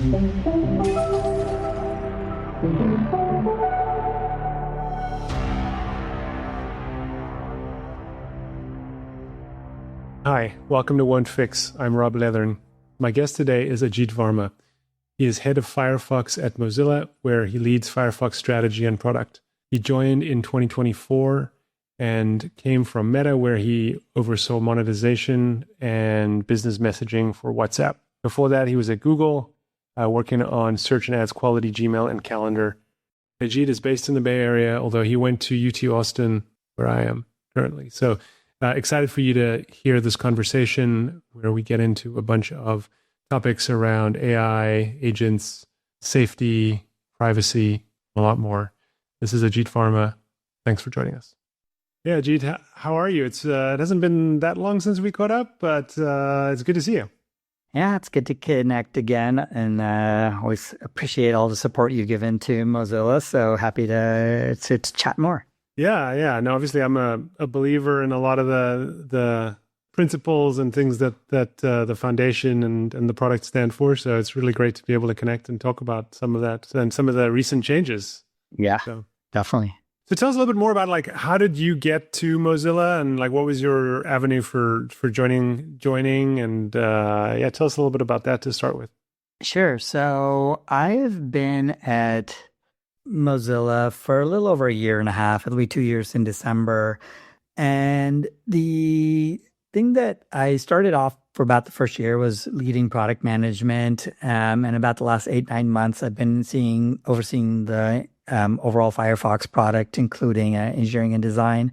Hi, welcome to One Fix. I'm Rob Leathern. My guest today is Ajit Varma. He is head of Firefox at Mozilla, where he leads Firefox strategy and product. He joined in 2024 and came from Meta, where he oversaw monetization and business messaging for WhatsApp. Before that, he was at Google, working on search and ads quality, Gmail, and calendar. Ajit is based in the Bay Area, although he went to UT Austin, where I am currently. So excited for you to hear this conversation where we get into a bunch of topics around AI, agents, safety, privacy, a lot more. This is Ajit Varma. Thanks for joining us. Yeah, Ajit, how are you? It hasn't been that long since we caught up, but it's good to see you. Yeah, it's good to connect again, and always appreciate all the support you've given to Mozilla. So happy to chat more. Yeah. No, obviously, I'm a believer in a lot of the principles and things that the foundation and the product stand for. So it's really great to be able to connect and talk about some of that and some of the recent changes. Yeah, so, definitely. So tell us a little bit more about how did you get to Mozilla and what was your avenue for joining and tell us a little bit about that to start with. Sure. So I've been at Mozilla for a little over a year and a half. It'll be 2 years in December. And the thing that I started off for about the first year was leading product management. And about the last 8-9 months, I've been overseeing the overall Firefox product, including engineering and design.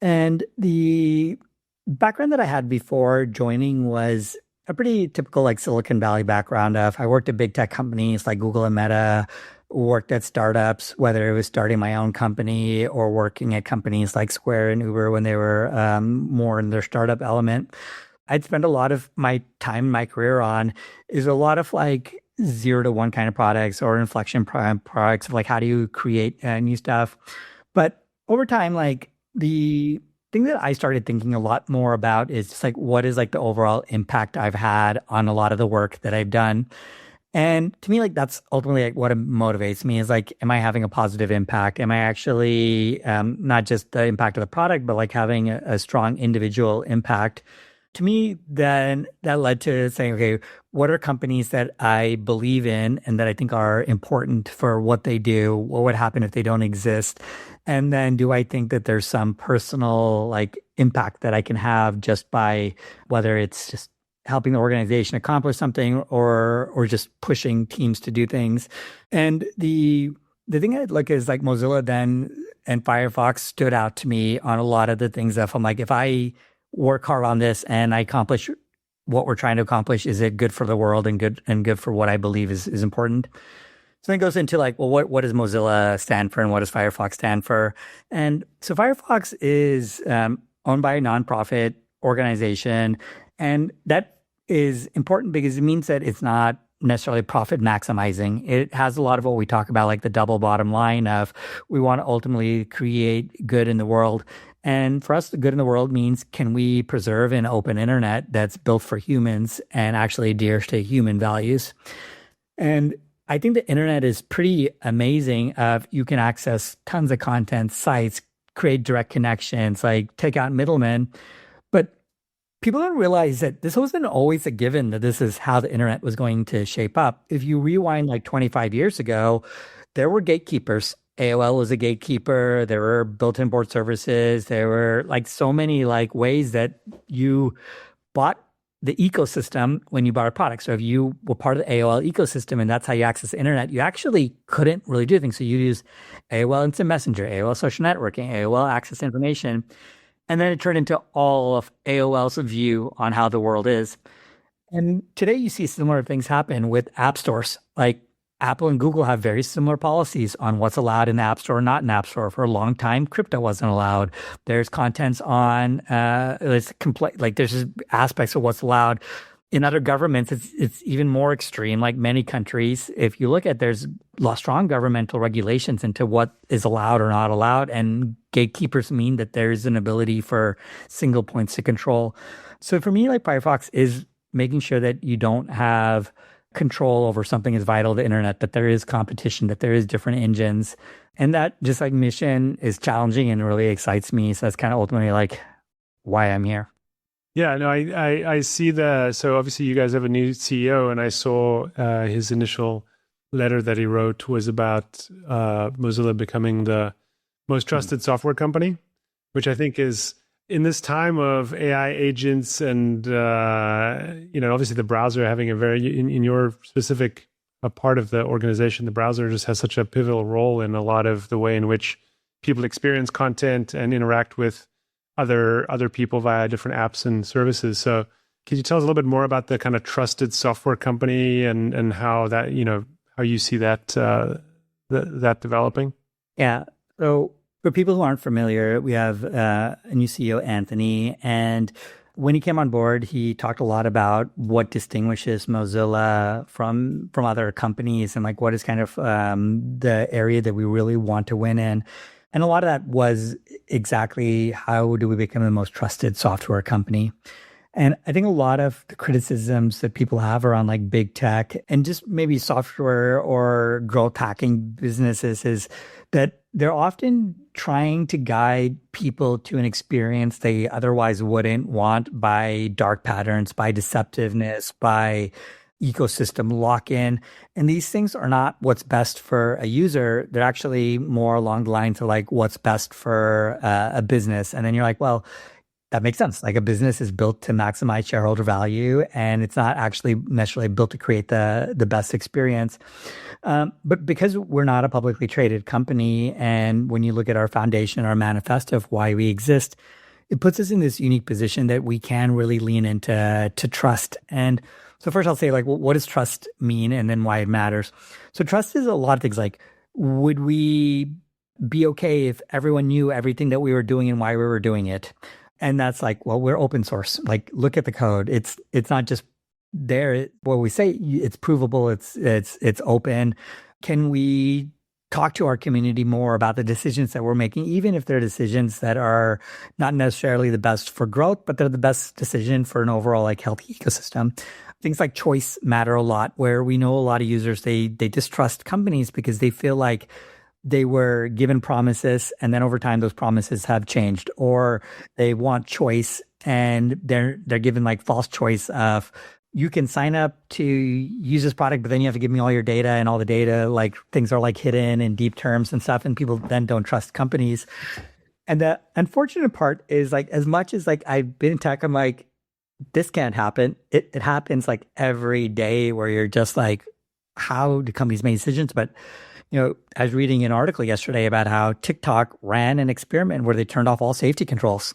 And the background that I had before joining was a pretty typical Silicon Valley background of I worked at big tech companies like Google and Meta, worked at startups, whether it was starting my own company or working at companies like Square and Uber when they were more in their startup element. I'd spent a lot of my time, my career on is a lot of 0 to 1 kind of products or inflection products of how do you create new stuff. But over time, the thing that I started thinking a lot more about is just what is the overall impact I've had on a lot of the work that I've done. And to me, that's ultimately what motivates me is am I having a positive impact? Am I actually not just the impact of the product, but having a strong individual impact? To me, then that led to saying, okay, what are companies that I believe in and that I think are important for what they do? What would happen if they don't exist? And then do I think that there's some personal impact that I can have just by whether it's just helping the organization accomplish something or just pushing teams to do things? And the thing I'd look is Mozilla then and Firefox stood out to me on a lot of the things that I'm if I work hard on this and I accomplish what we're trying to accomplish, is it good for the world and good for what I believe is important? So then it goes into what does Mozilla stand for and what does Firefox stand for? And so Firefox is owned by a nonprofit organization, and that is important because it means that it's not necessarily profit maximizing. It has a lot of what we talk about, the double bottom line of we want to ultimately create good in the world. And for us, the good in the world means can we preserve an open internet that's built for humans and actually adheres to human values? And I think the internet is pretty amazing. You can access tons of content, sites, create direct connections, take out middlemen. But people don't realize that this wasn't always a given that this is how the internet was going to shape up. If you rewind 25 years ago, there were gatekeepers. AOL was a gatekeeper. There were built-in board services. There were so many ways that you bought the ecosystem when you bought a product. So if you were part of the AOL ecosystem and that's how you access the internet, you actually couldn't really do things. So you use AOL Instant Messenger, AOL Social Networking, AOL Access Information. And then it turned into all of AOL's view on how the world is. And today you see similar things happen with app stores. Apple and Google have very similar policies on what's allowed in the App Store or not in the App Store. For a long time, crypto wasn't allowed. There's contents on, there's just aspects of what's allowed. In other governments, it's even more extreme. Many countries, if you look at, there's strong governmental regulations into what is allowed or not allowed, and gatekeepers mean that there's an ability for single points to control. So for me, Firefox is making sure that you don't have control over something is vital to the internet, that there is competition, that there is different engines. And that just like mission is challenging and really excites me. So that's kind of ultimately like why I'm here. Yeah, no, I see so obviously you guys have a new CEO, and I saw his initial letter that he wrote was about Mozilla becoming the most trusted software company, which I think is in this time of AI agents and obviously the browser having a very in your specific part of the organization, the browser just has such a pivotal role in a lot of the way in which people experience content and interact with other people via different apps and services. So can you tell us a little bit more about the kind of trusted software company and how that, how you see that that developing? Yeah. So for people who aren't familiar, we have a new CEO, Anthony, and when he came on board, he talked a lot about what distinguishes Mozilla from other companies and like what is kind of the area that we really want to win in. And a lot of that was exactly how do we become the most trusted software company? And I think a lot of the criticisms that people have around like big tech and just maybe software or growth hacking businesses is that they're often trying to guide people to an experience they otherwise wouldn't want by dark patterns, by deceptiveness, by ecosystem lock-in. And these things are not what's best for a user. They're actually more along the lines of like what's best for a business. And then you're like, well, that makes sense. Like a business is built to maximize shareholder value, and it's not actually necessarily built to create the best experience. But because we're not a publicly traded company, and when you look at our foundation, our manifesto of why we exist, it puts us in this unique position that we can really lean into trust. And so first I'll say like, well, what does trust mean and then why it matters? So trust is a lot of things like, would we be okay if everyone knew everything that we were doing and why we were doing it? And that's like, well, we're open source. Like, look at the code. It's not just there. What we say, it's provable. It's open. Can we talk to our community more about the decisions that we're making, even if they're decisions that are not necessarily the best for growth, but they're the best decision for an overall like healthy ecosystem? Things like choice matter a lot, where we know a lot of users, they distrust companies because they feel like they were given promises and then over time those promises have changed, or they want choice and they're given like false choice of you can sign up to use this product, but then you have to give me all your data, and all the data, like things are like hidden in deep terms and stuff, and people then don't trust companies. And the unfortunate part is like, as much as like I've been in tech, I'm like, this can't happen. It happens like every day where you're just like, how do companies make decisions? But I was reading an article yesterday about how TikTok ran an experiment where they turned off all safety controls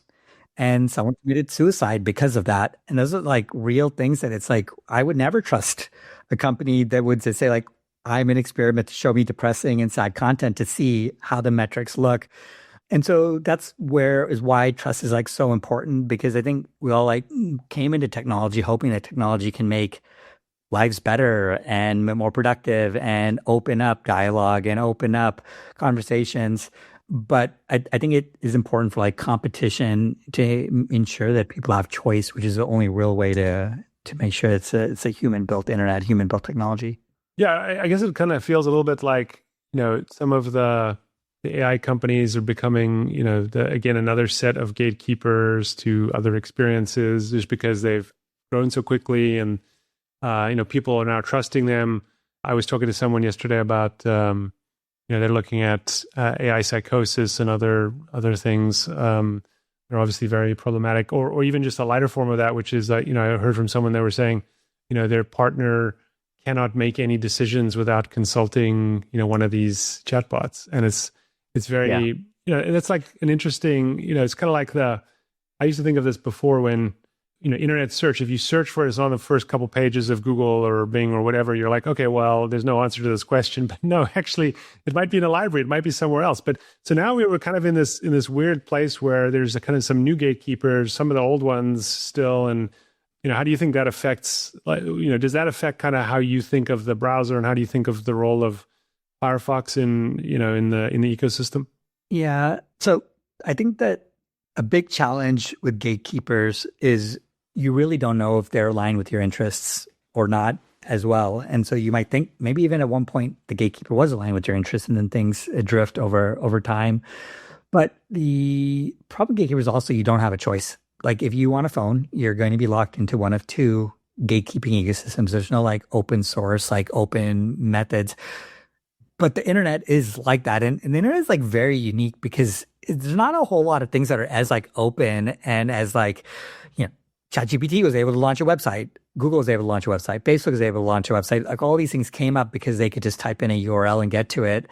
and someone committed suicide because of that. And those are like real things that it's like, I would never trust a company that would say like, I'm an experiment to show me depressing and sad content to see how the metrics look. And so that's why trust is like so important, because I think we all like came into technology hoping that technology can make lives better and more productive and open up dialogue and open up conversations. But I think it is important for like competition to ensure that people have choice, which is the only real way to make sure it's a human-built internet, human-built technology. Yeah, I guess it kind of feels a little bit like, some of the AI companies are becoming, again, another set of gatekeepers to other experiences just because they've grown so quickly and people are now trusting them. I was talking to someone yesterday about, they're looking at AI psychosis and other things. They're obviously very problematic, or even just a lighter form of that, which is, I heard from someone, they were saying, their partner cannot make any decisions without consulting, one of these chatbots. And it's very, and it's like an interesting, it's kind of like I used to think of this before when, internet search, if you search for it, it's on the first couple pages of Google or Bing or whatever, you're like, okay, well, there's no answer to this question. But no, actually, it might be in a library, it might be somewhere else. But so now we were kind of in this weird place where there's kind of some new gatekeepers, some of the old ones still. And, how do you think that affects, does that affect kind of how you think of the browser, and how do you think of the role of Firefox in the ecosystem? Yeah. So I think that a big challenge with gatekeepers is you really don't know if they're aligned with your interests or not. as well. And so you might think maybe even at one point the gatekeeper was aligned with your interests, and then things drift over time. But the problem with gatekeeper is also you don't have a choice. Like if you want a phone, you're going to be locked into one of two gatekeeping ecosystems. There's no like open source, like open methods. But the internet is like that. And the internet is like very unique because there's not a whole lot of things that are as like open and as like, ChatGPT was able to launch a website. Google was able to launch a website. Facebook was able to launch a website. Like all these things came up because they could just type in a URL and get to it.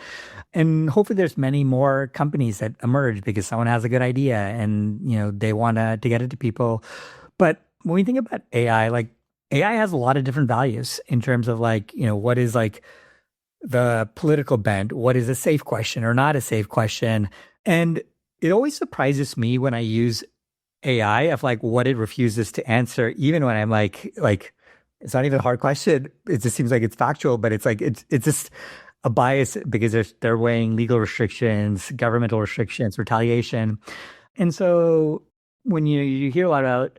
And hopefully there's many more companies that emerge because someone has a good idea and, they want to get it to people. But when we think about AI, like AI has a lot of different values in terms of like, what is like the political bent, what is a safe question or not a safe question. And it always surprises me when I use AI of like what it refuses to answer, even when I'm like it's not even a hard question. It just seems like it's factual, but it's like it's just a bias because they're weighing legal restrictions, governmental restrictions, retaliation. And so when you hear a lot about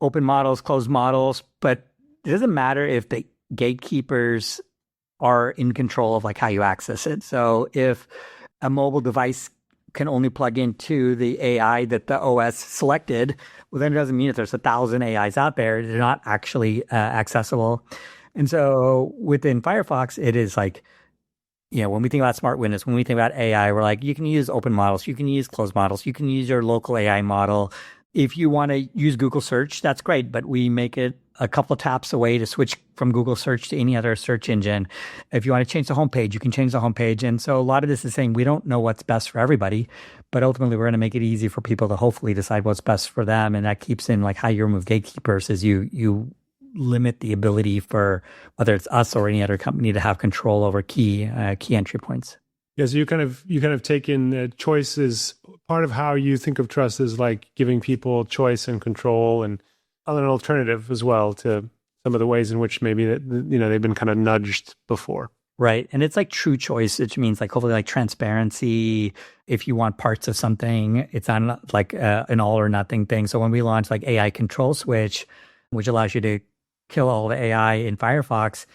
open models, closed models, but it doesn't matter if the gatekeepers are in control of like how you access it. So if a mobile device can only plug into the AI that the OS selected, well, then it doesn't mean that there's 1,000 AIs out there. They're not actually accessible. And so within Firefox, it is like, when we think about smart witness, when we think about AI, we're like, you can use open models, you can use closed models, you can use your local AI model. If you want to use Google search, that's great, but we make it a couple of taps away to switch from Google search to any other search engine. If you want to change the homepage, you can change the homepage. And so a lot of this is saying we don't know what's best for everybody, but ultimately we're going to make it easy for people to hopefully decide what's best for them. And that keeps in like how you remove gatekeepers is you limit the ability for whether it's us or any other company to have control over key entry points. Yeah, so you kind of take in choices. Part of how you think of trust is like giving people choice and control and an alternative as well to some of the ways in which maybe they've been kind of nudged before. Right. And it's like true choice, which means like hopefully like transparency. If you want parts of something, it's not like an all or nothing thing. So when we launched like AI control switch, which allows you to kill all the AI in Firefox,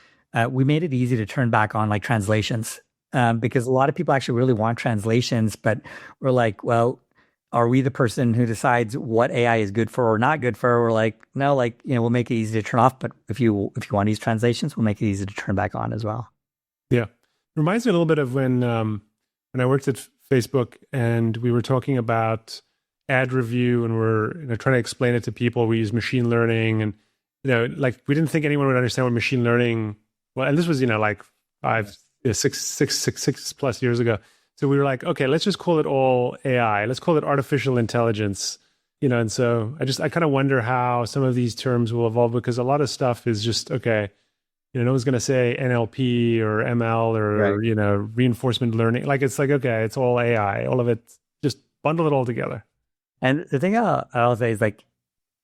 we made it easy to turn back on like translations. Because a lot of people actually really want translations, but we're like, well, are we the person who decides what AI is good for or not good for? We're like, no, like, we'll make it easy to turn off, but if you want these translations, we'll make it easy to turn back on as well. Yeah. Reminds me a little bit of when I worked at Facebook and we were talking about ad review and we're trying to explain it to people. We use machine learning and, like we didn't think anyone would understand what machine learning, well, and this was, like 6 plus years ago. So we were like, okay, let's just call it all AI. Let's call it artificial intelligence, and so I kind of wonder how some of these terms will evolve because a lot of stuff is just, okay, no one's going to say NLP or ML or, right, reinforcement learning. Like, it's like, okay, it's all AI, all of it, just bundle it all together. And the thing I'll say is like,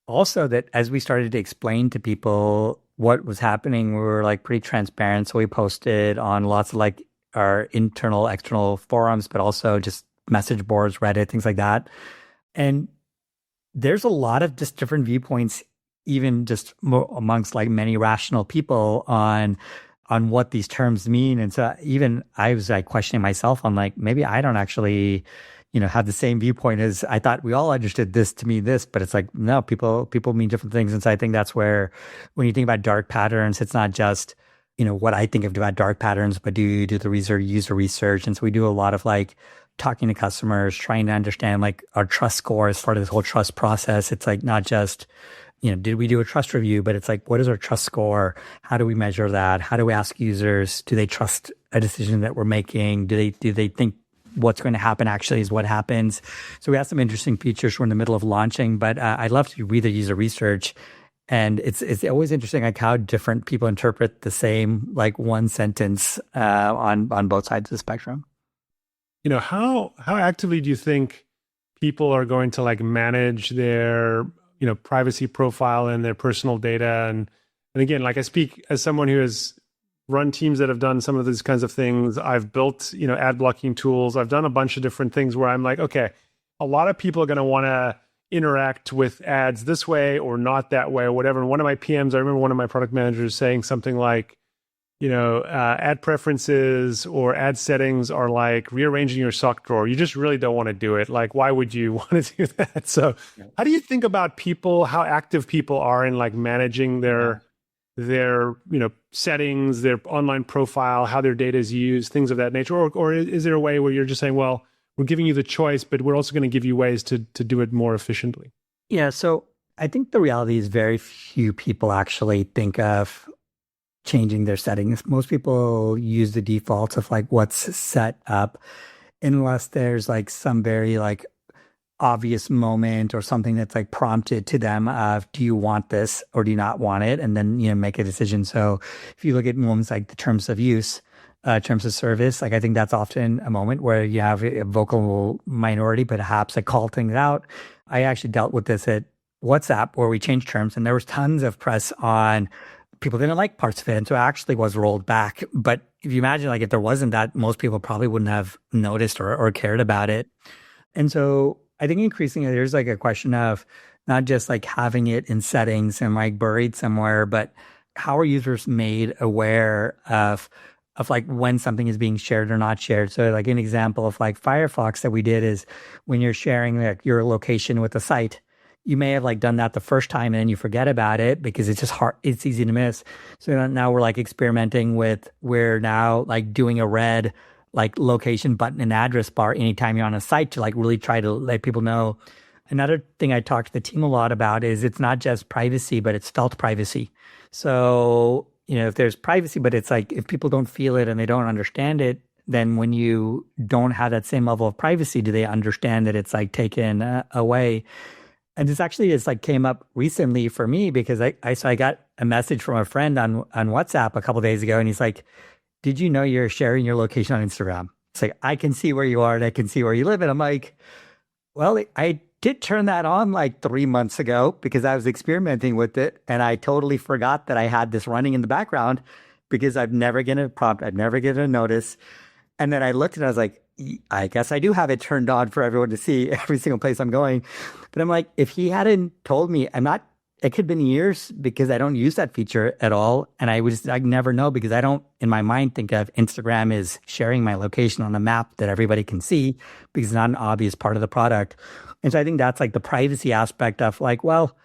also that as we started to explain to people what was happening, we were like pretty transparent. So we posted on lots of like our internal, external forums, but also just message boards, Reddit, things like that. And there's a lot of just different viewpoints, even just amongst like many rational people on what these terms mean. And so even I was like questioning myself on like, maybe I don't actually, have the same viewpoint as I thought we all understood this to mean this, but it's like, no, people mean different things. And so I think that's where, when you think about dark patterns, it's not just, what I think of about dark patterns, but do you do the user research? And so we do a lot of like talking to customers, trying to understand like our trust score as part of this whole trust process. It's like not just, did we do a trust review, but it's like, what is our trust score? How do we measure that? How do we ask users, do they trust a decision that we're making? Do they think what's going to happen actually is what happens? So we have some interesting features we're in the middle of launching, but I'd love to read the user research. And it's always interesting like how different people interpret the same like one sentence on both sides of the spectrum. How actively do you think people are going to like manage their privacy profile and their personal data? And again, like I speak as someone who has run teams that have done some of these kinds of things. I've built ad blocking tools. I've done a bunch of different things where I'm like, okay, a lot of people are going to want to interact with ads this way or not that way or whatever. And one of my PMs, I remember one of my product managers saying something like, ad preferences or ad settings are like rearranging your sock drawer. You just really don't want to do it. Like, why would you want to do that? So how do you think about people, how active people are in like managing their settings, their online profile, how their data is used, things of that nature? Or is there a way where you're just saying, well, we're giving you the choice, but we're also going to give you ways to do it more efficiently? Yeah, so I think the reality is very few people actually think of changing their settings. Most people use the defaults of like what's set up, unless there's like some very like obvious moment or something that's like prompted to them of, do you want this or do you not want it? And then, make a decision. So if you look at moments like the terms of use, terms of service, like I think that's often a moment where you have a vocal minority perhaps like call things out. I actually dealt with this at WhatsApp where we changed terms and there was tons of press on people didn't like parts of it. And so it actually was rolled back. But if you imagine, like, if there wasn't that, most people probably wouldn't have noticed or cared about it. And so I think increasingly there's like a question of not just like having it in settings and like buried somewhere, but how are users made aware of like when something is being shared or not shared. So like an example of like Firefox that we did is when you're sharing like your location with a site, you may have like done that the first time and then you forget about it because it's just hard. It's easy to miss. So now we're like experimenting with, we're now like doing a red like location button and address bar anytime you're on a site to like really try to let people know. Another thing I talk to the team a lot about is it's not just privacy, but it's felt privacy. So, if there's privacy, but it's like if people don't feel it and they don't understand it, then when you don't have that same level of privacy, do they understand that it's like taken away? And this actually just like came up recently for me because I got a message from a friend on WhatsApp a couple of days ago, and he's like, "Did you know you're sharing your location on Instagram?" It's like, I can see where you are and I can see where you live. And I'm like, well, I did turn that on like 3 months ago because I was experimenting with it, and I totally forgot that I had this running in the background because I've never given a prompt, I've never given a notice. And then I looked and I was like, I guess I do have it turned on for everyone to see every single place I'm going. But I'm like, if he hadn't told me, it could have been years because I don't use that feature at all. And I'd never know because I don't, in my mind, think of Instagram as sharing my location on a map that everybody can see because it's not an obvious part of the product. And so I think that's like the privacy aspect of like, well,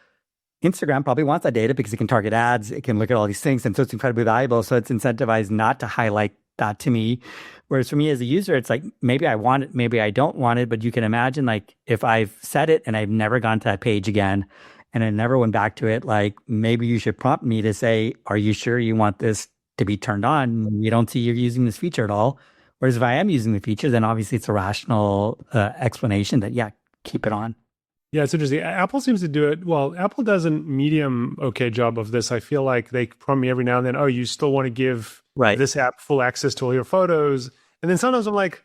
Instagram probably wants that data because it can target ads, it can look at all these things. And so it's incredibly valuable. So it's incentivized not to highlight that to me. Whereas for me as a user, it's like, maybe I want it, maybe I don't want it. But you can imagine like if I've said it and I've never gone to that page again and I never went back to it, like maybe you should prompt me to say, are you sure you want this to be turned on? You don't see you're using this feature at all. Whereas if I am using the feature, then obviously it's a rational explanation that, yeah, keep it on. Yeah, it's interesting. Apple seems to do it. Well, Apple does a medium okay job of this. I feel like they prompt me every now and then, oh, you still want to give this app full access to all your photos. And then sometimes I'm like,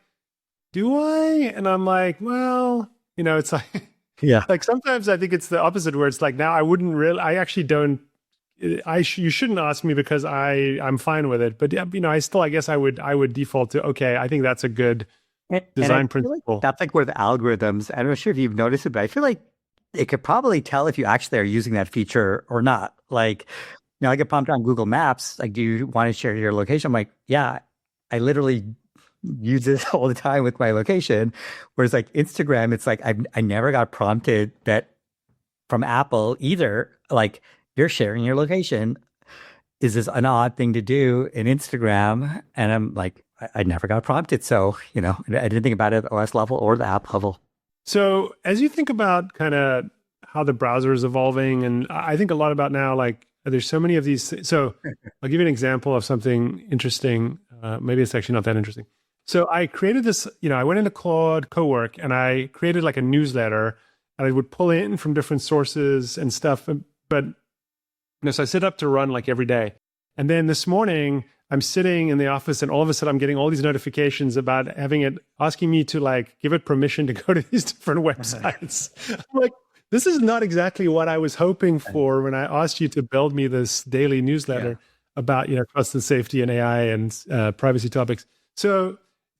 do I? And I'm like, well, it's like, yeah. Like sometimes I think it's the opposite where it's like, now I actually don't, you shouldn't ask me because I'm fine with it. But I guess I would default to, okay, I think that's a good design principle. Like that's like where the algorithms, I'm not sure if you've noticed it, but I feel like it could probably tell if you actually are using that feature or not. Like, I get pumped on Google Maps, like, do you want to share your location? I'm like, yeah, I literally use this all the time with my location. Whereas like Instagram, it's like, I never got prompted that from Apple either. Like, you're sharing your location. Is this an odd thing to do in Instagram? And I'm like, I never got prompted. So, I didn't think about it at the OS level or the app level. So as you think about kind of how the browser is evolving, and I think a lot about now, like there's so many of these. So I'll give you an example of something interesting. Maybe it's actually not that interesting. So I created this, I went into Claude Cowork and I created like a newsletter and I would pull in from different sources and stuff. But, so I set up to run like every day. And then this morning, I'm sitting in the office and all of a sudden I'm getting all these notifications about asking me to like give it permission to go to these different websites. I'm like, this is not exactly what I was hoping for when I asked you to build me this daily newsletter about, trust and safety and AI and privacy topics. So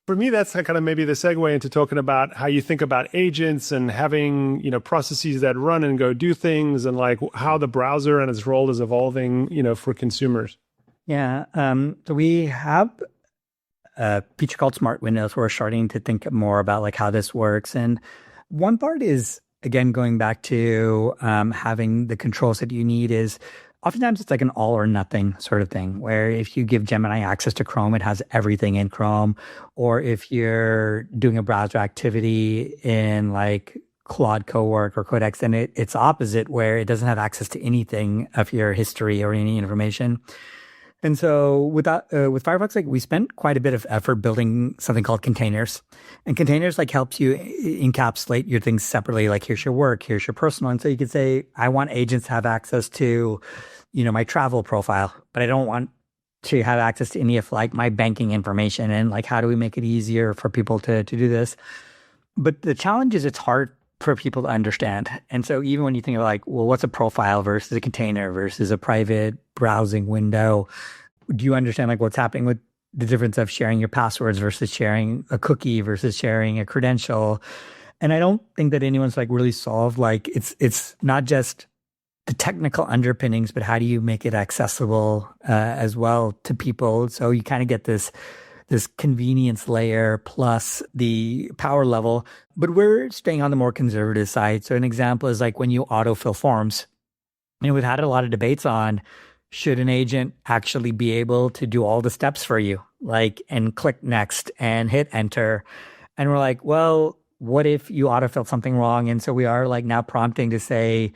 for me, that's kind of maybe the segue into talking about how you think about agents and having, processes that run and go do things, and like how the browser and its role is evolving, for consumers. Yeah. So we have a feature called Smart Windows. We're starting to think more about like how this works. And one part is, again, going back to having the controls that you need is oftentimes it's like an all or nothing sort of thing, where if you give Gemini access to Chrome, it has everything in Chrome. Or if you're doing a browser activity in like Claude Cowork or Codex, then it's opposite, where it doesn't have access to anything of your history or any information. And so with Firefox, like we spent quite a bit of effort building something called containers. And containers like helps you encapsulate your things separately. Like here's your work, here's your personal. And so you could say, I want agents to have access to, my travel profile, but I don't want to have access to any of like my banking information. And like, how do we make it easier for people to do this? But the challenge is it's hard for people to understand. And so even when you think of like, well, what's a profile versus a container versus a private browsing window? Do you understand like what's happening with the difference of sharing your passwords versus sharing a cookie versus sharing a credential? And I don't think that anyone's like really solved like it's not just the technical underpinnings, but how do you make it accessible as well to people? So you kind of get this convenience layer plus the power level, but we're staying on the more conservative side. So an example is like when you autofill forms, we've had a lot of debates on should an agent actually be able to do all the steps for you, like, and click next and hit enter. And we're like, well, what if you autofill something wrong? And so we are like now prompting to say,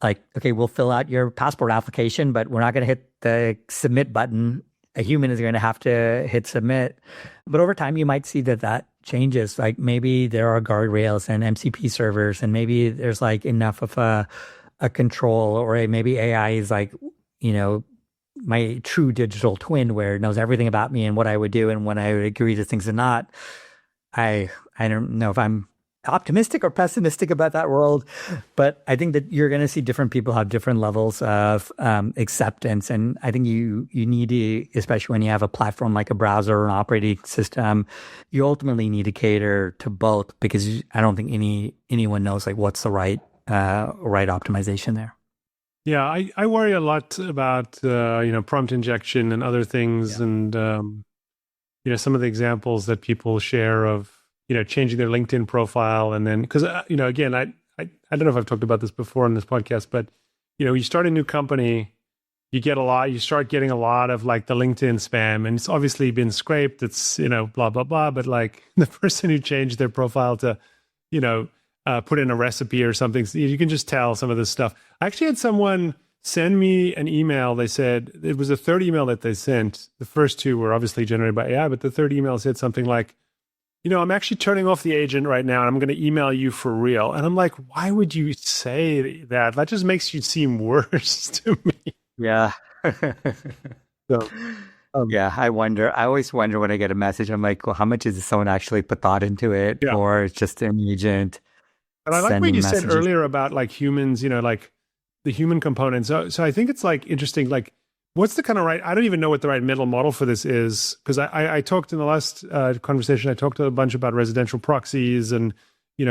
like, okay, we'll fill out your passport application, but we're not going to hit the submit button. A human is going to have to hit submit. But over time, you might see that changes. Like maybe there are guardrails and MCP servers, and maybe there's like enough of a control, or maybe AI is like, my true digital twin where it knows everything about me and what I would do and when I would agree to things and not. I don't know if I'm optimistic or pessimistic about that world, but I think that you're going to see different people have different levels of acceptance. And I think you need to, especially when you have a platform like a browser or an operating system, you ultimately need to cater to both, because I don't think anyone knows like what's the right optimization there. Yeah, I worry a lot about prompt injection and other things, and some of the examples that people share of changing their LinkedIn profile, and then because again, I don't know if I've talked about this before on this podcast, but you start a new company, you start getting a lot of like the LinkedIn spam, and it's obviously been scraped. It's blah blah blah, but like the person who changed their profile to put in a recipe or something, you can just tell some of this stuff. I actually had someone send me an email. They said it was a third email that they sent. The first two were obviously generated by AI, but the third email said something like, I'm actually turning off the agent right now, and I'm going to email you for real. And I'm like, why would you say that? That just makes you seem worse to me. Yeah. So, yeah, I always wonder when I get a message, I'm like, well, how much is someone actually put thought into it? Yeah. Or it's just an agent. And I like what you said earlier about like humans, like the human component. So I think it's like interesting, like what's the kind of I don't even know what the right middle model for this is, because I talked in the last conversation, I talked a bunch about residential proxies and,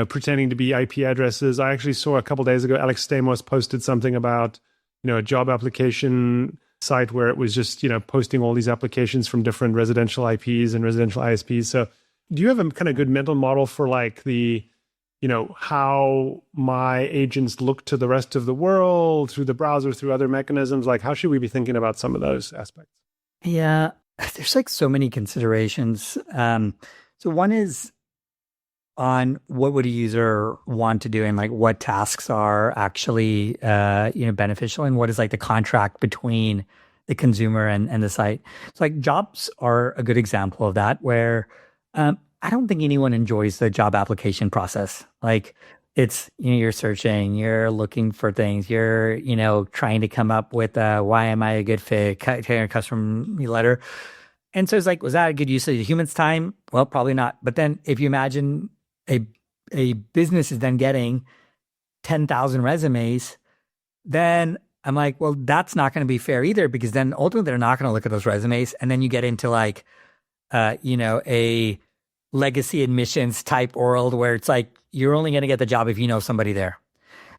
pretending to be IP addresses. I actually saw a couple of days ago, Alex Stamos posted something about, a job application site where it was just, posting all these applications from different residential IPs and residential ISPs. So do you have a kind of good mental model for like the, how my agents look to the rest of the world through the browser, through other mechanisms? Like, how should we be thinking about some of those aspects? Yeah, there's like so many considerations. So one is on what would a user want to do, and like what tasks are actually, beneficial, and what is like the contract between the consumer and the site. So like jobs are a good example of that, where, I don't think anyone enjoys the job application process. Like it's, you're searching, you're looking for things, you're, trying to come up with why am I a good fit, customer letter. And so it's like, was that a good use of the human's time? Well, probably not. But then if you imagine a business is then getting 10,000 resumes, then I'm like, well, that's not going to be fair either, because then ultimately they're not going to look at those resumes. And then you get into like, legacy admissions type world where it's like you're only going to get the job if you know somebody there.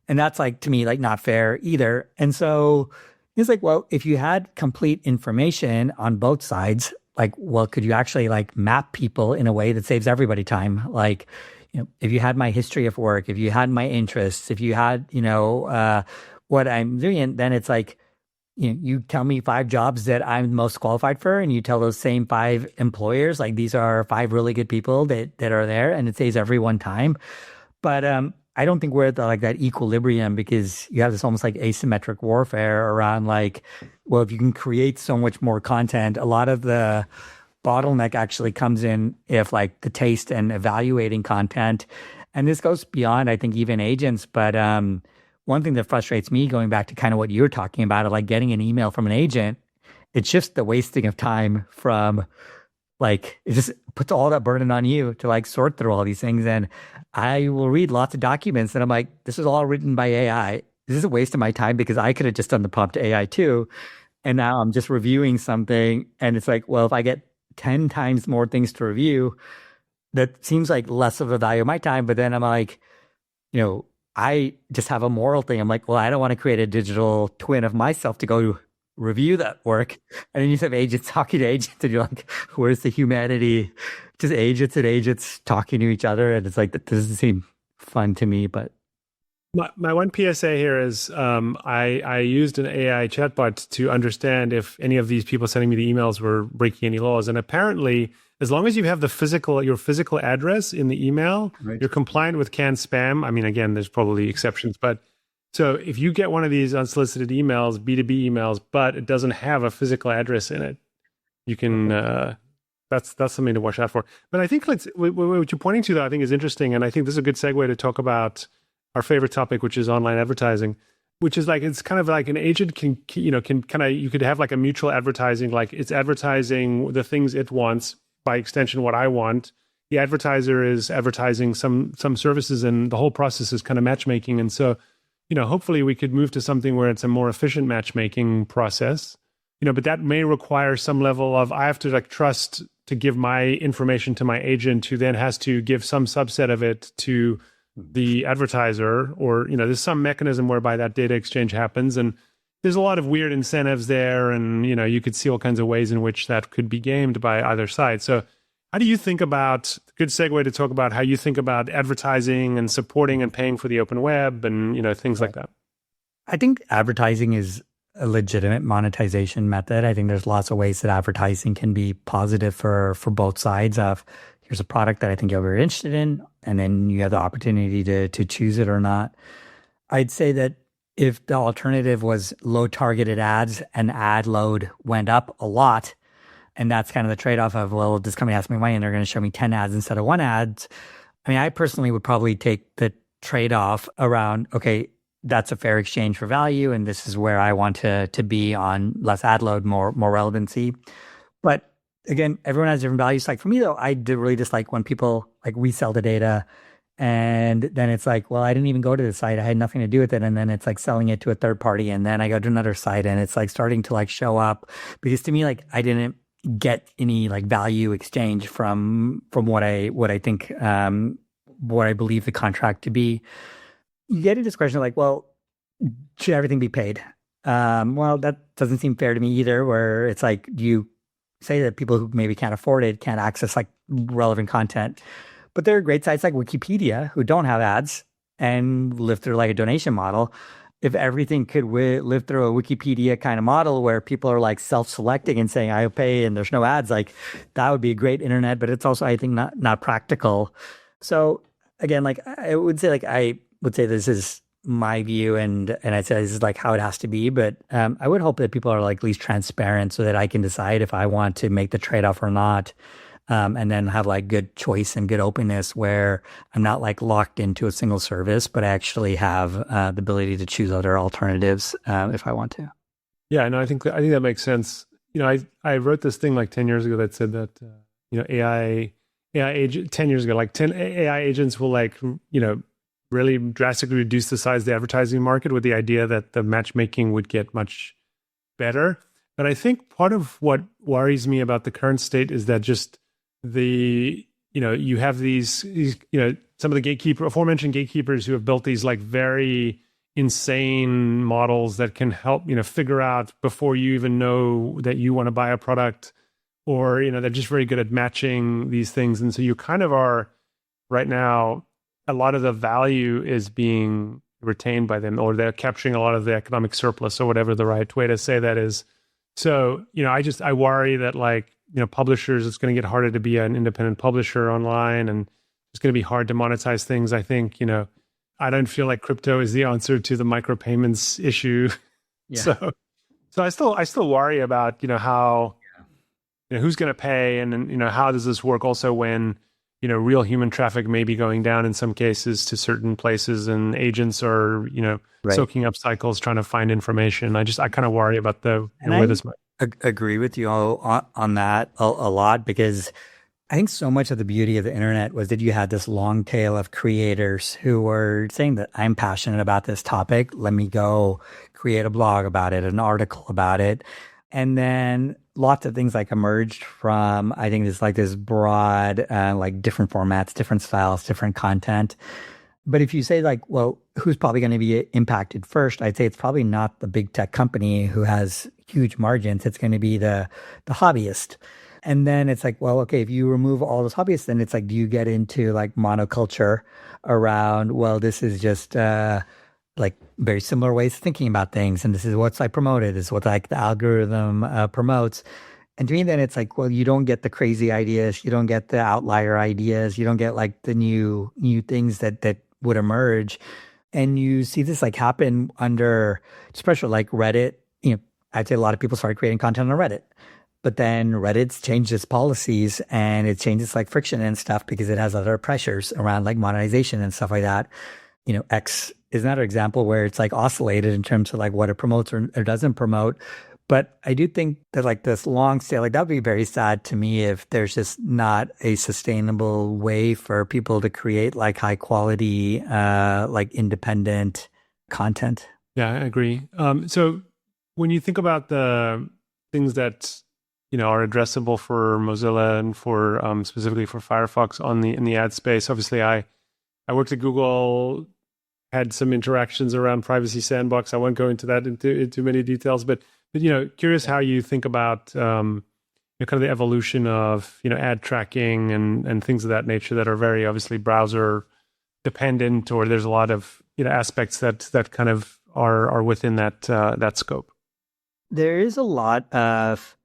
And that's like, to me, like not fair either. And so it's like, well, if you had complete information on both sides, like, well, could you actually like map people in a way that saves everybody time? Like, if you had my history of work, if you had my interests, if you had, what I'm doing, then it's like, you tell me 5 jobs that I'm most qualified for, and you tell those same 5 employers, like, these are 5 really good people that are there, and it saves everyone time. But I don't think we're at like that equilibrium, because you have this almost like asymmetric warfare around like, well, if you can create so much more content, a lot of the bottleneck actually comes in if like the taste and evaluating content. And this goes beyond, I think, even agents. But one thing that frustrates me, going back to kind of what you were talking about, like getting an email from an agent, it's just the wasting of time from like, it just puts all that burden on you to like sort through all these things. And I will read lots of documents and I'm like, this is all written by AI. This is a waste of my time, because I could have just done the prompt to AI too. And now I'm just reviewing something. And it's like, well, if I get 10 times more things to review, that seems like less of a value of my time. But then I'm like, I just have a moral thing. I'm like, well, I don't want to create a digital twin of myself to go review that work. And then you have agents talking to agents, and you're like, where's the humanity? Just agents and agents talking to each other. And it's like, that doesn't seem fun to me. But my one PSA here is I used an AI chatbot to understand if any of these people sending me the emails were breaking any laws. And apparently, as long as you have your physical address in the email, right, you're compliant with CAN spam. I mean, again, there's probably exceptions, but so if you get one of these unsolicited emails, B2B emails, but it doesn't have a physical address in it, you can, that's something to watch out for. But I think what you're pointing to, though, I think is interesting. And I think this is a good segue to talk about our favorite topic, which is online advertising, which is like, it's kind of like an agent can kind of, you could have like a mutual advertising, like it's advertising the things it wants, by extension, what I want. The advertiser is advertising some services, and the whole process is kind of matchmaking. And so, hopefully we could move to something where it's a more efficient matchmaking process, but that may require some level of, I have to like trust to give my information to my agent, who then has to give some subset of it to the advertiser, or, there's some mechanism whereby that data exchange happens. And there's a lot of weird incentives there, and you could see all kinds of ways in which that could be gamed by either side. So how do you think about, good segue to talk about how you think about advertising and supporting and paying for the open web and things like that? I think advertising is a legitimate monetization method. I think there's lots of ways that advertising can be positive for both sides of, here's a product that I think you're very interested in, and then you have the opportunity to choose it or not. I'd say that if the alternative was low targeted ads and ad load went up a lot, and that's kind of the trade-off of, well, this company has me money and they're going to show me 10 ads instead of 1 ad. I mean, I personally would probably take the trade-off around, okay, that's a fair exchange for value, and this is where I want to be on less ad load, more relevancy. But again, everyone has different values. Like for me though, I do really dislike when people like resell the data, and then it's like, well, I didn't even go to the site. I had nothing to do with it. And then it's like selling it to a third party. And then I go to another site, and it's like starting to like show up, because to me, like I didn't get any like value exchange from what I think, what I believe the contract to be. You get into this question like, well, should everything be paid? Well, that doesn't seem fair to me either, where it's like, you say that people who maybe can't afford it can't access like relevant content. But there are great sites like Wikipedia who don't have ads and live through like a donation model. If everything could live through a Wikipedia kind of model where people are like self-selecting and saying, I'll pay and there's no ads, like that would be a great internet, but it's also, I think, not practical. So again, like I would say this is my view, and I'd say this is like how it has to be. But I would hope that people are like at least transparent, so that I can decide if I want to make the trade-off or not. And then have like good choice and good openness, where I'm not like locked into a single service, but I actually have the ability to choose other alternatives if I want to. Yeah, no, I think that makes sense. I wrote this thing like 10 years ago that said that AI agent 10 years ago, like 10 AI agents will like really drastically reduce the size of the advertising market, with the idea that the matchmaking would get much better. But I think part of what worries me about the current state is that just the you have these some of the aforementioned gatekeepers who have built these like very insane models that can help, figure out before you even know that you want to buy a product, or, they're just very good at matching these things. And so you kind of are right now, a lot of the value is being retained by them, or they're capturing a lot of the economic surplus, or whatever the right way to say that is. So, I worry that like, publishers, it's going to get harder to be an independent publisher online, and it's going to be hard to monetize things. I think, I don't feel like crypto is the answer to the micropayments issue. Yeah. So I still worry about, how, who's going to pay, and how does this work also when, real human traffic may be going down in some cases to certain places, and agents are, Right. soaking up cycles trying to find information. I kind of worry about where this might. Agree with you on that a lot, because I think so much of the beauty of the internet was that you had this long tail of creators who were saying that I'm passionate about this topic. Let me go create a blog about it, an article about it. And then lots of things like emerged from, I think it's like this broad, like different formats, different styles, different content. But if you say like, well, who's probably going to be impacted first? I'd say it's probably not the big tech company who has huge margins. It's going to be the hobbyist. And then it's like, well, okay, if you remove all those hobbyists, then it's like, do you get into like monoculture around, well, this is just like very similar ways of thinking about things. And this is what's like promoted, this is what like the algorithm promotes. And to me, then it's like, well, you don't get the crazy ideas, you don't get the outlier ideas, you don't get like the new things that would emerge. And you see this like happen under, especially like Reddit. I'd say a lot of people started creating content on Reddit. But then Reddit's changed its policies, and it changes like friction and stuff because it has other pressures around like monetization and stuff like that. X is another example where it's like oscillated in terms of like what it promotes or doesn't promote. But I do think that like this long tail, like that would be very sad to me if there's just not a sustainable way for people to create like high quality, like independent content. Yeah, I agree. So when you think about the things that are addressable for Mozilla and for specifically for Firefox in the ad space. Obviously, I worked at Google, had some interactions around Privacy Sandbox. I won't go into that into many details, but curious how you think about kind of the evolution of ad tracking and things of that nature that are very obviously browser dependent, or there's a lot of aspects that kind of are within that scope. There is a lot of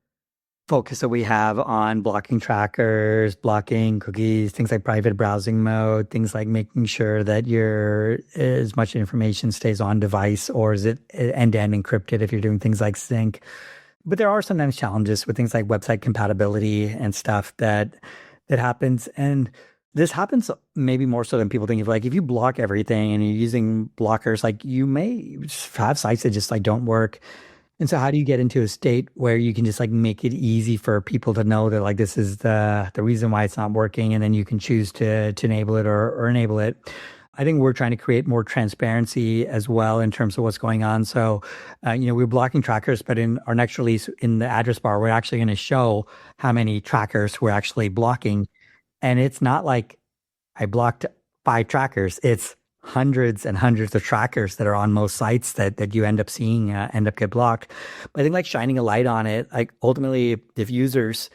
focus that we have on blocking trackers, blocking cookies, things like private browsing mode, things like making sure that as much information stays on device, or is it end-to-end encrypted if you're doing things like sync. But there are sometimes challenges with things like website compatibility and stuff that happens. And this happens maybe more so than people think. Of like, if you block everything and you're using blockers, like you may have sites that just like don't work. And so how do you get into a state where you can just like make it easy for people to know that like this is the reason why it's not working, and then you can choose to enable it or enable it. I think we're trying to create more transparency as well in terms of what's going on. So, we're blocking trackers, but in our next release in the address bar, we're actually going to show how many trackers we're actually blocking. And it's not like I blocked 5 trackers. It's hundreds and hundreds of trackers that are on most sites that you end up seeing end up get blocked. But I think like shining a light on it, like ultimately if users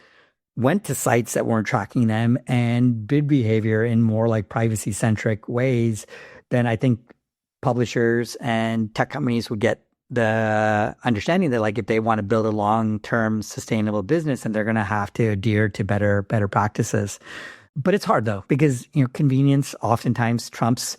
went to sites that weren't tracking them and did behavior in more like privacy centric ways, then I think publishers and tech companies would get the understanding that like if they want to build a long-term sustainable business, and they're going to have to adhere to better practices. But it's hard though, because convenience oftentimes trumps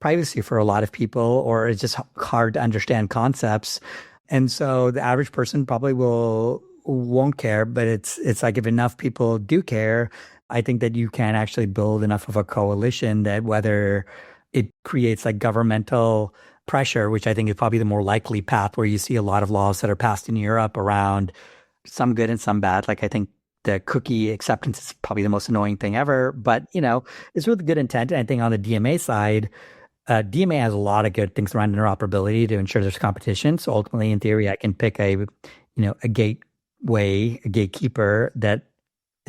privacy for a lot of people, or it's just hard to understand concepts. And so the average person probably won't care, but it's like if enough people do care, I think that you can actually build enough of a coalition that whether it creates like governmental pressure, which I think is probably the more likely path, where you see a lot of laws that are passed in Europe around some good and some bad. Like I think the cookie acceptance is probably the most annoying thing ever, but it's with good intent. And I think on the DMA side, DMA has a lot of good things around interoperability to ensure there's competition. So ultimately, in theory, I can pick a gateway, a gatekeeper that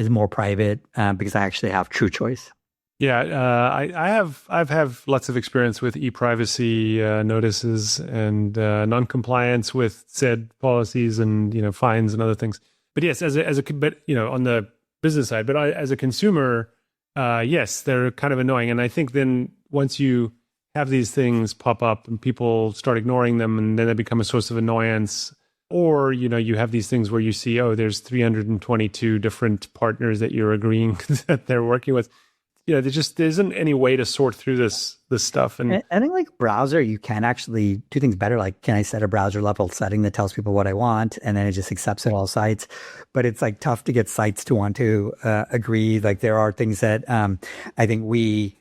is more private because I actually have true choice. Yeah, I've have lots of experience with e-privacy notices and non-compliance with said policies and fines and other things. But yes, but on the business side, but as a consumer, yes, they're kind of annoying. And I think then once you have these things pop up and people start ignoring them, and then they become a source of annoyance, or you have these things where you see, oh, there's 322 different partners that you're agreeing that they're working with. There just isn't any way to sort through this stuff. And I think like browser, you can actually do things better. Like, can I set a browser level setting that tells people what I want, and then it just accepts it all sites? But it's like tough to get sites to want to agree. Like there are things that I think we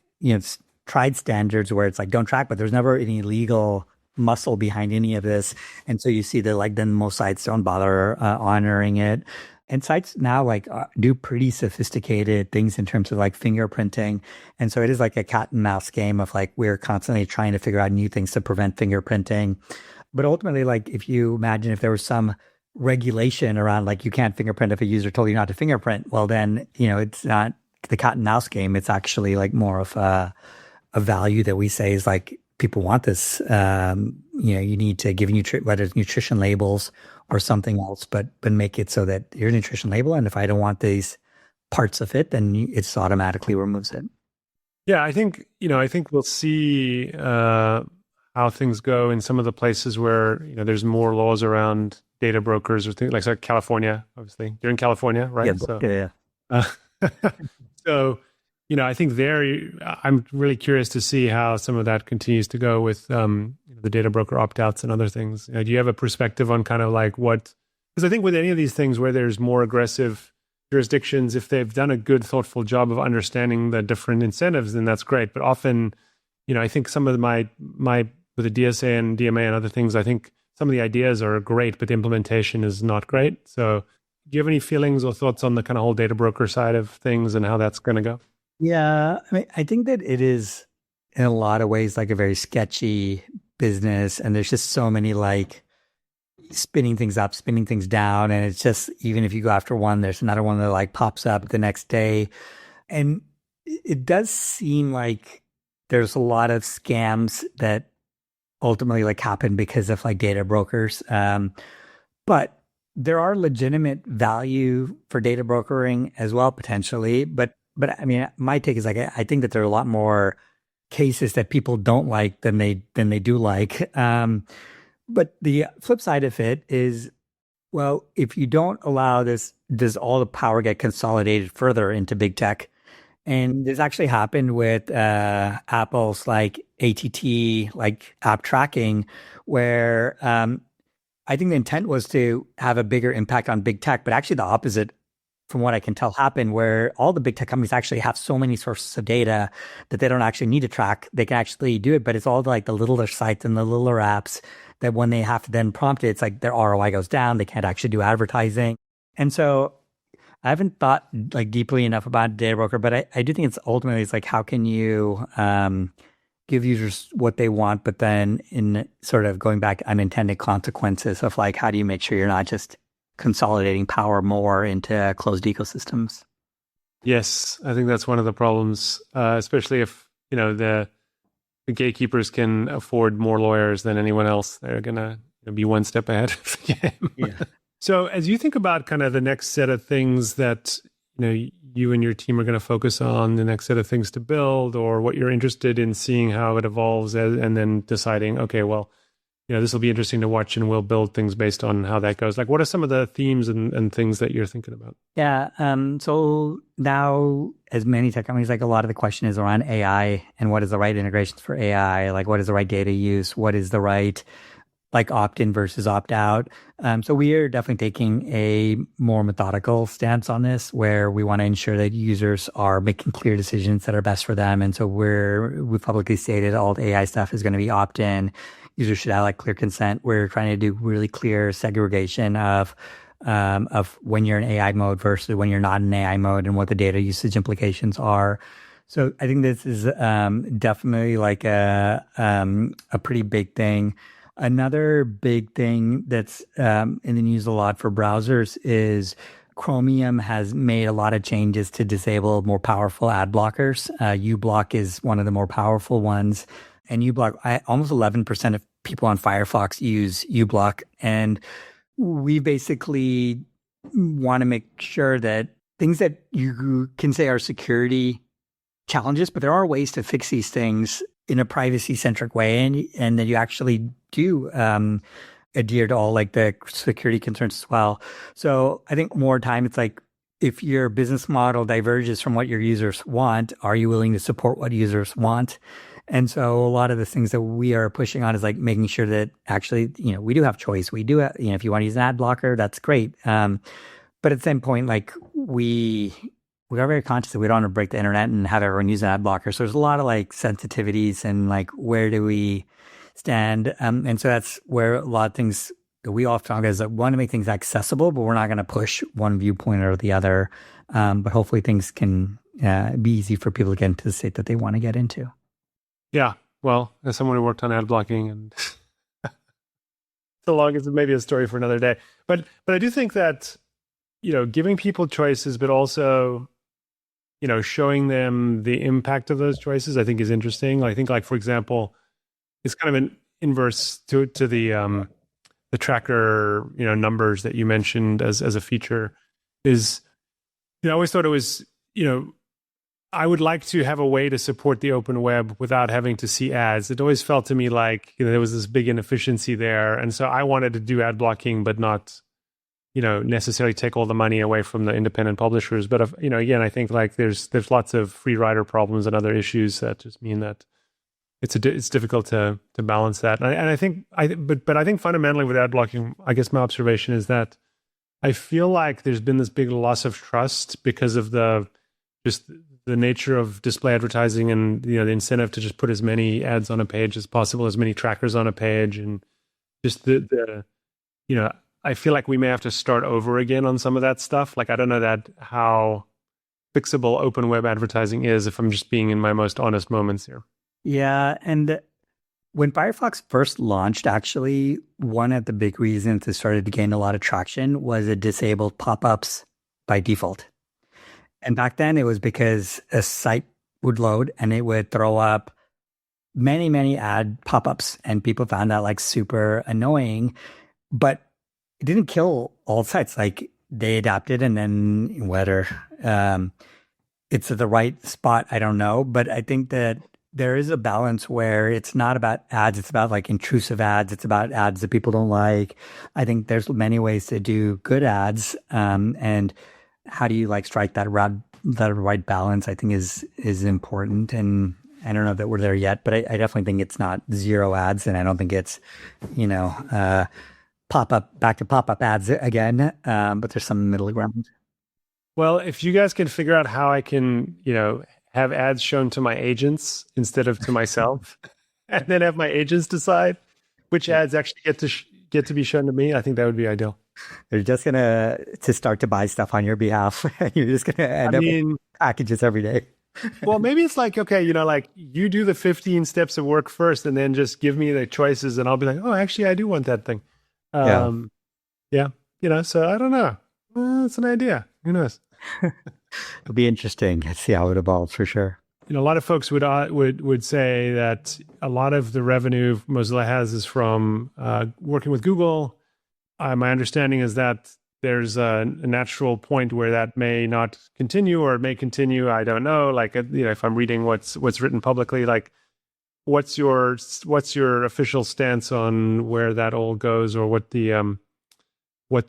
tried standards where it's like don't track, but there's never any legal muscle behind any of this, and so you see that like then most sites don't bother honoring it. And sites now do pretty sophisticated things in terms of like fingerprinting. And so it is like a cat and mouse game of like, we're constantly trying to figure out new things to prevent fingerprinting. But ultimately, like if you imagine if there was some regulation around like you can't fingerprint if a user told you not to fingerprint, well then, it's not the cat and mouse game. It's actually like more of a value that we say is like, people want this. You need to give whether it's nutrition labels or something else, but make it so that your nutrition label, and if I don't want these parts of it, then it automatically removes it. Yeah, I think we'll see how things go in some of the places where there's more laws around data brokers or things like California. Obviously, you're in California, right? Yeah. So. I think I'm really curious to see how some of that continues to go with the data broker opt-outs and other things. Do you have a perspective on kind of like what? Because I think with any of these things where there's more aggressive jurisdictions, if they've done a good, thoughtful job of understanding the different incentives, then that's great. But often, I think some of my with the DSA and DMA and other things, I think some of the ideas are great, but the implementation is not great. So, do you have any feelings or thoughts on the kind of whole data broker side of things and how that's going to go? Yeah, I mean, I think that it is in a lot of ways like a very sketchy business, and there's just so many like spinning things up, spinning things down, and it's just even if you go after one, there's another one that like pops up the next day, and it does seem like there's a lot of scams that ultimately like happen because of like data brokers, but there are legitimate value for data brokering as well potentially, but I mean, my take is like I think that there are a lot more cases that people don't like than they do like. But the flip side of it is, well, if you don't allow this, does all the power get consolidated further into big tech? And this actually happened with Apple's like ATT, like app tracking, where I think the intent was to have a bigger impact on big tech, but actually the opposite, from what I can tell, happened where all the big tech companies actually have so many sources of data that they don't actually need to track. They can actually do it, but it's all like the littler sites and the littler apps that when they have to then prompt it, it's like their ROI goes down. They can't actually do advertising. And so I haven't thought like deeply enough about data broker, but I do think it's ultimately it's like how can you give users what they want, but then in sort of going back unintended consequences of like how do you make sure you're not just consolidating power more into closed ecosystems. Yes, I think that's one of the problems, especially if the gatekeepers can afford more lawyers than anyone else. They're gonna be one step ahead of the game. Yeah. So, as you think about kind of the next set of things that you and your team are going to focus on, the next set of things to build, or what you're interested in seeing how it evolves, and then deciding, okay, well, this will be interesting to watch and we'll build things based on how that goes. Like, what are some of the themes and things that you're thinking about? Yeah. So now, as many tech companies, like a lot of the question is around AI and what is the right integrations for AI? Like, what is the right data use? What is the right, like, opt-in versus opt-out? So we are definitely taking a more methodical stance on this, where we want to ensure that users are making clear decisions that are best for them. And so we've publicly stated all the AI stuff is going to be opt-in. Users should have like clear consent. We're trying to do really clear segregation of when you're in AI mode versus when you're not in AI mode and what the data usage implications are. So I think this is definitely like a pretty big thing. Another big thing that's in the news a lot for browsers is Chromium has made a lot of changes to disable more powerful ad blockers. uBlock is one of the more powerful ones. And uBlock, almost 11% of people on Firefox use uBlock. And we basically want to make sure that things that you can say are security challenges, but there are ways to fix these things in a privacy-centric way, and that you actually do adhere to all like the security concerns as well. So I think more time, it's like if your business model diverges from what your users want, are you willing to support what users want? And so a lot of the things that we are pushing on is like making sure that actually, we do have choice. We do have, if you want to use an ad blocker, that's great. But at the same point, like we are very conscious that we don't want to break the internet and have everyone use an ad blocker. So there's a lot of like sensitivities and like where do we stand? And so that's where a lot of things that we often talk is that want to make things accessible, but we're not going to push one viewpoint or the other. But hopefully things can be easy for people to get into the state that they want to get into. Yeah. Well, as someone who worked on ad blocking, and so long as it may be a story for another day. But I do think that, giving people choices, but also, showing them the impact of those choices, I think is interesting. I think, like, for example, it's kind of an inverse to the tracker, numbers that you mentioned as a feature is, I always thought it was, I would like to have a way to support the open web without having to see ads. It always felt to me like, there was this big inefficiency there. And so I wanted to do ad blocking, but not, necessarily take all the money away from the independent publishers. But, again, I think like there's lots of free rider problems and other issues that just mean that it's difficult to balance that. And I think, but I think fundamentally with ad blocking, I guess my observation is that I feel like there's been this big loss of trust because of the nature of display advertising and the incentive to just put as many ads on a page as possible, as many trackers on a page, and just I feel like we may have to start over again on some of that stuff. Like I don't know how fixable open web advertising is, if I'm just being in my most honest moments here. Yeah, and when Firefox first launched, actually, one of the big reasons it started to gain a lot of traction was it disabled pop-ups by default. And back then it was because a site would load and it would throw up many, many ad pop-ups, and people found that like super annoying, but it didn't kill all sites. Like they adapted, and then whether it's at the right spot, I don't know. But I think that there is a balance where it's not about ads. It's about like intrusive ads. It's about ads that people don't like. I think there's many ways to do good ads. And how do you like strike that right balance, I think is important. And I don't know that we're there yet, but I definitely think it's not zero ads. And I don't think it's, back to pop-up ads again. But there's some middle ground. Well, if you guys can figure out how I can, have ads shown to my agents instead of to myself, and then have my agents decide which ads actually get to be shown to me, I think that would be ideal. They're just gonna start to buy stuff on your behalf. You're just gonna end up with packages every day. Well, maybe it's like, okay, like you do the 15 steps of work first, and then just give me the choices, and I'll be like, oh, actually, I do want that thing. Yeah. So I don't know. It's an idea. Who knows? It'll be interesting to see how it evolves for sure. A lot of folks would say that a lot of the revenue Mozilla has is from working with Google. My understanding is that there's a natural point where that may not continue, or it may continue. I don't know. Like, if I'm reading what's written publicly, like, what's your official stance on where that all goes, or what the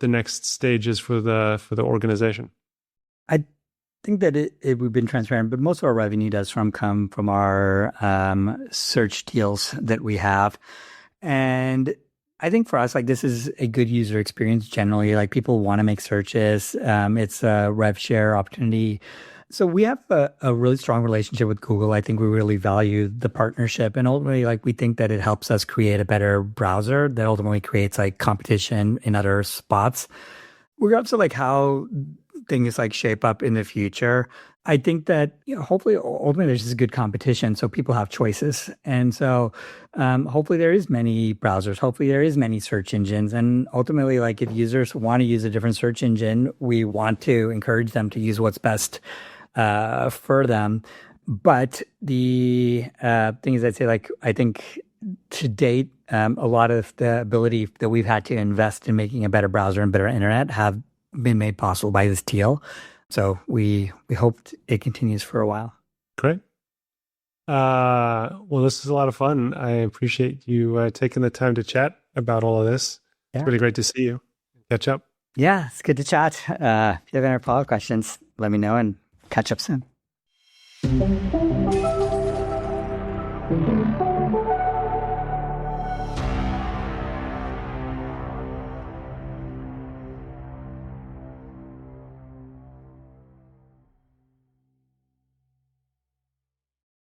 next stage is for the organization? I think that we've been transparent, but most of our revenue does come from our search deals that we have. And I think for us, like, this is a good user experience generally. Like, people want to make searches. It's a rev share opportunity. So we have a really strong relationship with Google. I think we really value the partnership. And ultimately, like, we think that it helps us create a better browser that ultimately creates like competition in other spots. We're also like how things like shape up in the future. I think that hopefully, ultimately, there's just good competition, so people have choices, and so hopefully there is many browsers. Hopefully there is many search engines, and ultimately, like if users want to use a different search engine, we want to encourage them to use what's best for them. But the thing is, I'd say, like I think to date, a lot of the ability that we've had to invest in making a better browser and better internet have been made possible by this deal. So we hope it continues for a while. Great. Well, this is a lot of fun. I appreciate you taking the time to chat about all of this. Yeah. It's really great to see you. Catch up. Yeah, it's good to chat. If you have any follow-up questions, let me know and catch up soon.